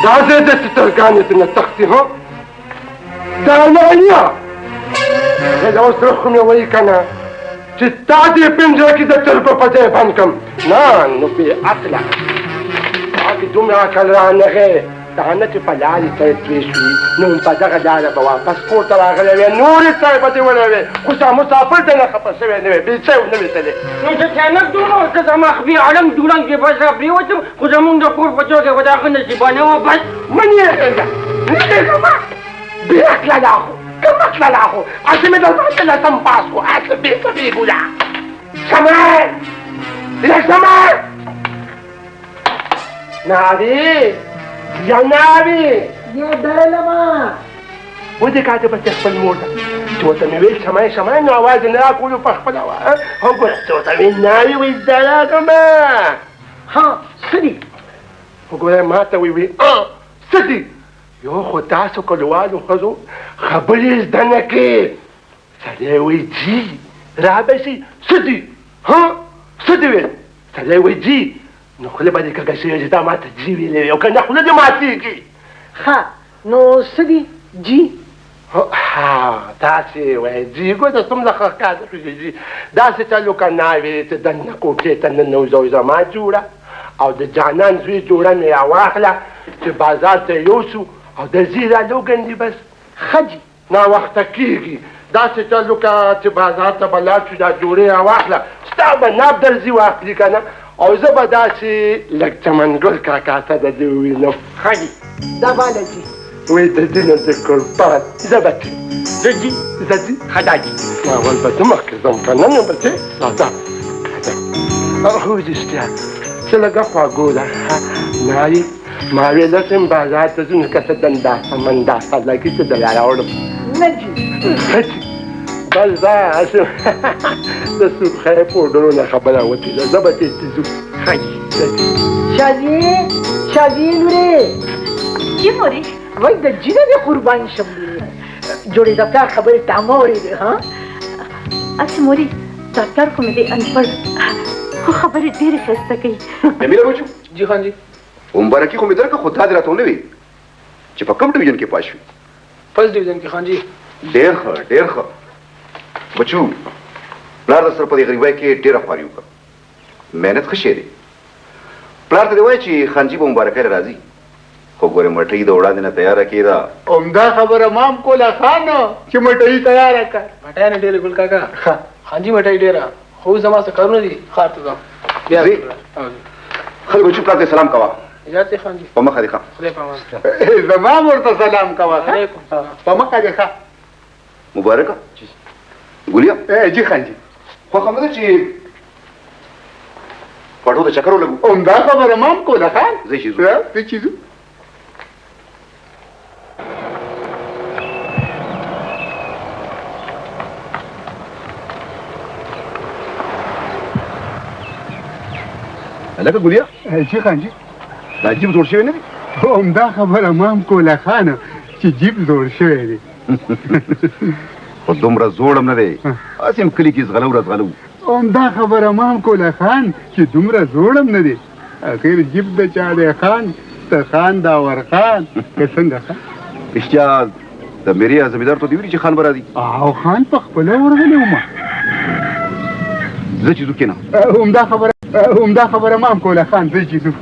دا زه د سترګانې نه تختې ها دا نانیا دا اوس روح مې وایي که نه چې تا دې پنجره کې د چرګو په ځای بند کړم نه نو بې عقله تا کې دومره عقل رانغی دا نه چې په لارې سره توی شوي نو په دغه لاره به واپس کور ته راغلی وې نورې سره به دې وړی وې خو ستا مسافر دې نه خفه شوی نه وې بې څه نه وې تللی نو چې خیانت دومره که زما خپې اړنګ دوړنګ چې بس را پرېوتم خو زمونږ د کور په چوکې به دا ښه نصیبانه وه بس منې نه بې عقله دا خو کم عقله دا خو هسې مې درباندې لسم پاس کړو هسې بېڅه بېګوله شمال لږ شمال ناوې جنابي یا دلما ودې کاته په خپل مور ته چې ورته مې ویل شمای شمای نو اواز نه راکولو په خپله وه هم ګوره چې ورته ویل ناوې وایي زه راغمه ها څه دي وګوره ما ته ویې څه دي یو خو تاسو کلیوالو ښځو خبرې زده نه کړې سړی وایي جي رابشي څه دي ها څه دي ویل سړی وایي جي نو خوله به دې کږه شوې چې تا ما ته جي ویلې وې او که نه خوله دې ماتېږي ښه نو څه دي جي ها داسې وایي جي ګوره څومره ښه ښکاره شو چې جي داسې چلو که ناوې چې دننه کوټې ته ننوځو زما جوړه او د جانان زوی جوړه مې راواخله چې بازار ته یوسو او د زی را لوګندي بس ښه جي ناوخته کېږي داسې چلو که چې بازار ته به لاړ شو دا جوړې راواخله ستا به ناب درځي واخلي که نه او زه به داسې لږ چمنګل کاکا ته د دې ووینم ښه جي دا باله جي وایي د دې نه د قربان زه به ځي زه جي زه ځي ښه دا جي اول به زه مخکې ځم که نه نو به ځې راځه هو رښتیا څه لږه خواږوله ناري ما ویله چې بازار ته ځو نو که څه دنداسه منداسه لګي چې د راوړم نه جي ښه جي بس دا د سرخۍ پوډرو نه خبره وتېده زه به دې ځو ښه جي شازي شازي لورې جی مورې وای د جي نه دې قربان شم جوړې د پلار خبرې تا ما اورېدې ها اچھا مورې دا پلار خو مې دی انپړ خو خبرې ډېرې ښایسته کوي جمیله بچو جی خان جی مبارکي خو مې درکړه خو تا دې راته ونه وی چې په کوم ډویژن کې پاس شوې فرست ډویژن کې خان جی ډېر ښه ډېر ښه بچو پلار در سره په دې غریبۍ کې ډېره خواري وکړه محنت ښه شی دی پلار ته دې وایي چې خانجي به مبارکۍ له راځي خو ګورې مټۍ د وړاندې نه تیاره کېده عمده خبره مام کوله خان چې مټۍ تیاره کړ مټۍ نه ډېرې ګل کاکا خان جي مټۍ ډېره خو زما څه کارونه دي ښار ته ځم بیا خلک بچو پلار ته سلام کوه اجازه دی خان جي په مخه دې ښه خدای پامان زما ورته سلام کوه علیکم سلام په مخه دې ښه مبارکه ګولیا جی خان جي خوښه مې ده چې پټو ته چکر ولګو عمده خبره مام کوله خان زه چې ځو زه چې ځو هلکه ګولیا جی خان جي دا جیب جوړ شوی نه دی عمده خبره مام کوله خان چې جیب جوړ شوی دی خو دومره زوړ هم نه دی هسې هم کلي کې زغلو رازغلو عمده خبره مام کوله خان چې دومره زوړ هم نه دی اخر جیب د چا دی خان ته خان داور خان که څنګه خان رښتیا د میریا زمیندار ته دې ویلي چې خان به راځي او خان په خپله ورغلی وم زه چې ځو کېنه عمده خبره مام کوله خان زه چې ځو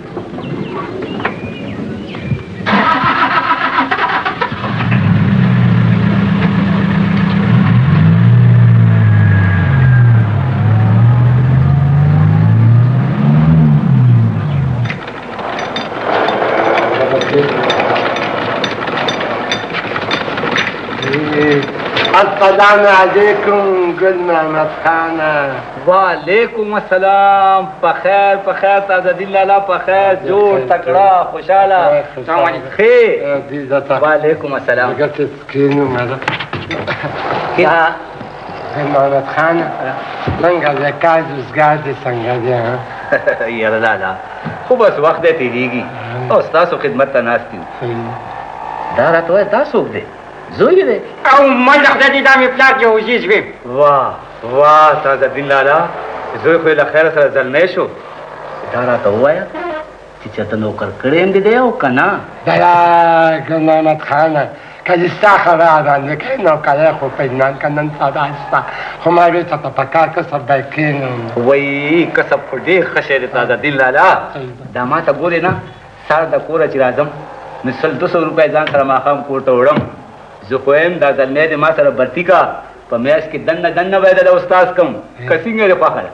السلام علیکم گل محمد خان وعلیکم السلام پخیر پخیر تازه دین لالا پخیر جوړ تکړه خوشاله السلام علیکم خیر دیزتا وعلیکم السلام اگر تسکینو مالا کیا محمد خان څنګه دی کار روزګار دی څنګه دی یاره لالا خو بس وخت دی تېرېږي او ستاسو خدمت ته ناست یو دا راته وایه دا څوک دی زوی دی او منډه خدای دې دا مې پلار کې عزیز وي واه واه تازه دین لالا زوی خو یې له خیره سره زلمی شو دا راته ووایه چې چېرته نوکر کړی یم د دی او که نه دلا ګل محمد خانه که دې ستا خبره باندې کوي نوکری خو په ایمان که نن سبا شته خو ما وې ته په کار کسب به کښېنم وایي کسب خو ډېر ښه شی دی تازه دین لالا دا ما ته ګورې نه سهار د کوره چې راځم نو 100-200 روپۍ ځان سره ماښام کور ته وړم زه خو یم دا زلمی دې ما سره برتي کا په میاشت کې دننه باید د استاد کم که څنګه دې خوښه ده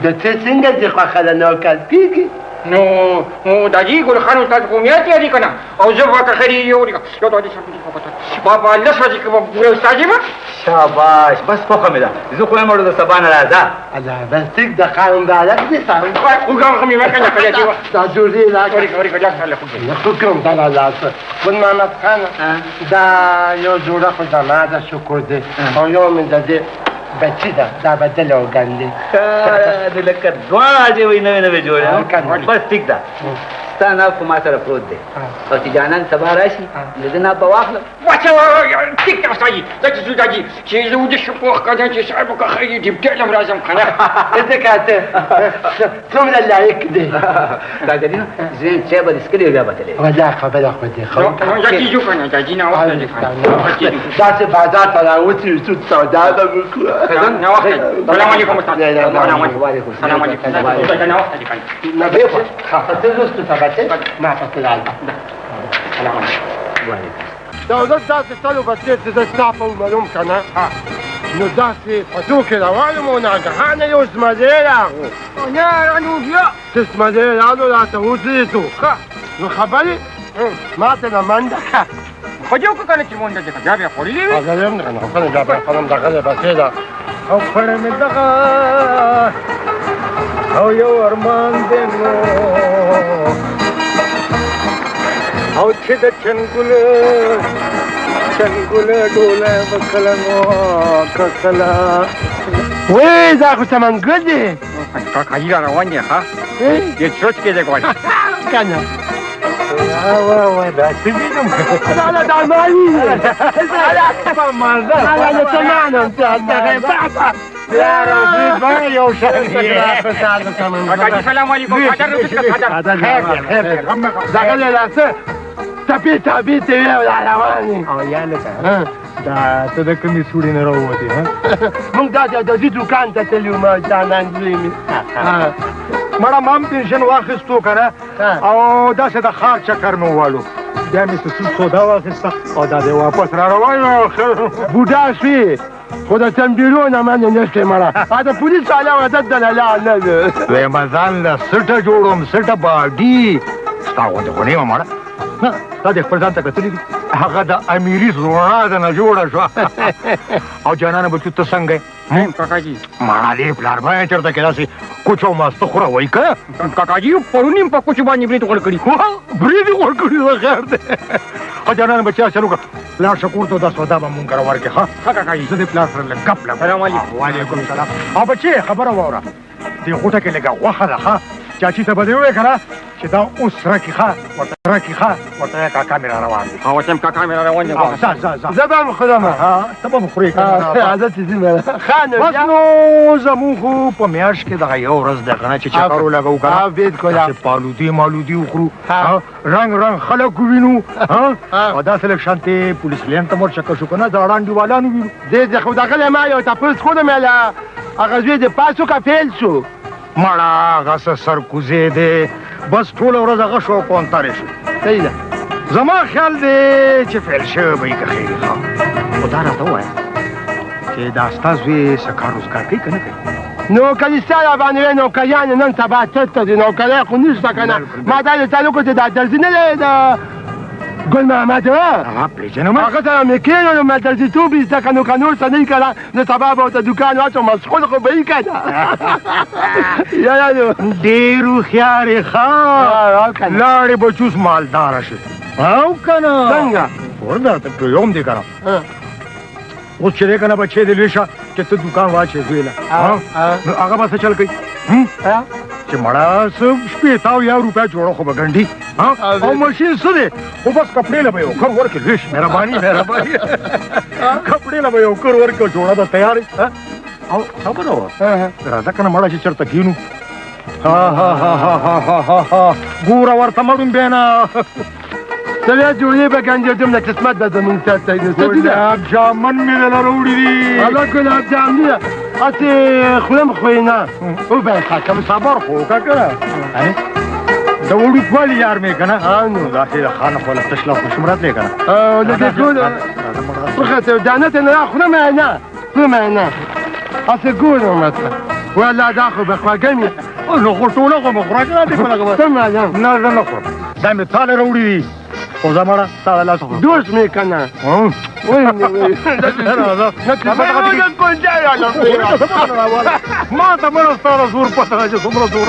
د څه څنګه دې خوښه ده نوکر کېږي نو داجی ګل خان استاد خو میاشت یادي که نه او زه به که خري یو دادی بابا لس ورځې کې به پوره استاد یم شاباش بس خوښه مې ده زه خو یم اړو د سبا نه راځه الله بس ټیک د خان بالک دې سم خوږم خو مې مه کنه کله چې دا جوړې ورې لږ سره خوږم نه خوږم دا لاس ګل محمد خان دا یو جوړه خو زما ده شکر دی او یو مې د دې بچی ده دا به دل او ګندې د لکه دواړه چې وایي نوې نوې جوړې بس ټیک ده ستا ناف خو ما سره پروت دی او چې جانان سبا راشي نو زه ناف به واخلم ټیک ده استادجي دا چې زه داجي چې زه وده شم پوخ کړم چې صاحب که خري ډیپټیل هم راځم که نه ځکه ته څومره لایق دی ډاکټر نه زه یم چای به دې څښلې بیا به تللی ولا خبره خو دې دا کیږو که نه داجي ناوخته دی داسې بازار ته راوځي چې سودا به وکړو ناوخته سلام علیکم استاد سلام علیکم ناوخته دی که نه بیا خفته زوستو ته ما پسې راځم سلام علیکم دولت داسې تلو به تېر چې زه ستا په ومنم که نه نو داسې فضو کې روان و ناګهانه یو زمری راغو نو بیا چې زمری رالو راته ودرېدو نو خبرې ما ته نه منډه کړه خو دې وکړه که نه چې منډه دې کړه بیا خوړلې وي هغه یم نه خو بیا به خپله دغه دی بسې ده او خړه مې دغه او یو ارمان دی نو او چې د چنګله ډوله به کله نو که کله وې دا خو سمنګل دی کاکاجي را روان دی ښه دې سوچ کې دی غواړي که نه وای دا څه وینم دا ما وینم دا څه مانم دغه بابا یا رب به یو شان کاکاجي سلام علیکم قدر خیر دغه لاسه تپې تابې ته وی روانې او یا لکه دا ته د کومې سوړې نه راووتې موږ دا د دې دوکان ته تللي وو ما جانان زوی مې مړه ما هم پنشن واخیستو که نه او داسې د ښار چکر مې ووالو بیا مې څه سود سودا واخیسته او دا دی واپس را روان بوډا شوې خو د تنبیرو نه منې نشتې مړه د پولیس والا عادت د لاله نه ده وایم ځان له سټه جوړوم سټه باډي ستا غوندې خو نه یم مړه نه تا دې خپل ځان ته کتلي دي هغه د امیري زوړه ده نه جوړه شوه او جانانه بچو ته څنګه کاکاجي مړه دې پلار به چېرته کې داسې کوچ او ماسته خوره وایي که کاکاجي پرون یم په کوچ باندې برید غوړ کړي برید یې غوړ کړي ده خیر دی ښه جانانه بچیا چلو که پلار شه کور ته دا سودا به مونږ سره ورکړې ښه کاکاجي زه دې پلار سره لږ ګپ لګوم سلام علیکم وعلیکم السلام او بچې خبره واوره دې غوټه کې لږه غوښه ده ښه چاچي ته به دې ووایې که نه چې دا اوس رکې ښه ورته رکې ښه ورته کاکا مې را روان دی اوس هم کاکا مې را روان دی زه به هم خورم ته به هم خورې عادت یې ځینې بس نو زمونږ خو په میاشت کې دغه یو ورځ ده که نه چې چکر ولګوو که نه داسې پالودي مالودي وخورو رنګ خلک ووینو او داسې لږ شانتې پولیس لین ته ورچکه شو که نه زاړه انډیوالان ووینو دې خو دغه ما یو تپوس کړم هغه زوی دې پاسو که فیل شو مړه هغه څه سرکوزی دی بس ټوله ورځ هغه شو پونترې شو صحیح ده زما خیال دی چې فیل شوی به یې که خیري ښه خو دا راته ووایه چې دا ستا زوی څه کار روزګار کوي که نه کوي نو که دې ستا را باندې وی نوکریان نن سبا چېرته دي نوکری خو نشته که نه ما دا د تعلق چې دا درځي نه دی د ګل محمد هغه پېژنم هغه سره مې کېنولو ما درځیتوب یې زده که نو که نور څه نه یي که نه نو سبا به ورته دوکان واچوم مسخود خو به یي که نه ډېر هوښیار یې ښه لاړې بچوس مالداره شي او که نه څنګه ور درته پوهېږم دی که نه اوس چې دی که نه بچې دې لوی شه چې ته دوکان واچې زوی له نو هغه به څه چل کوي چې مړه څه شپېته او یا روپۍ جوړه خو به ګنډي او مشین څه دی خو بس کپړې له به یو کر ورکړي لوی شي مهرباني کپړې له به یو کر ورکړه جوړه ده تیار او خبره وه راځه که نه مړه چې چېرته کښېنو ګوره ورته مړوم بیا نه سړی جوړې به ګنجېدم نه قسمت به زمونږ ته ته ګلاب جامن مې دله راوړي دي هله ګلاب جام دي هسې خولم خوی نه وبایسته کم صبر خو وکړه که نه د وړوکوالي یار مې که نه نو داسې د خان خو له تشله خوشمرت دی که نه لکه ټول وخته جانت نه خورم نه خورم نه هسې ګورم ورته والله دا خو به خوږه مې نو خو ټوله خو به خوره که نه دې په لږه څه معلوم نه زه نه خورم دا مې تاله راوړي دي خو زه مړه ستا د لاسه خورم دوست مې که نه ما ته مړه ستا د زور پته ده چې څومره زور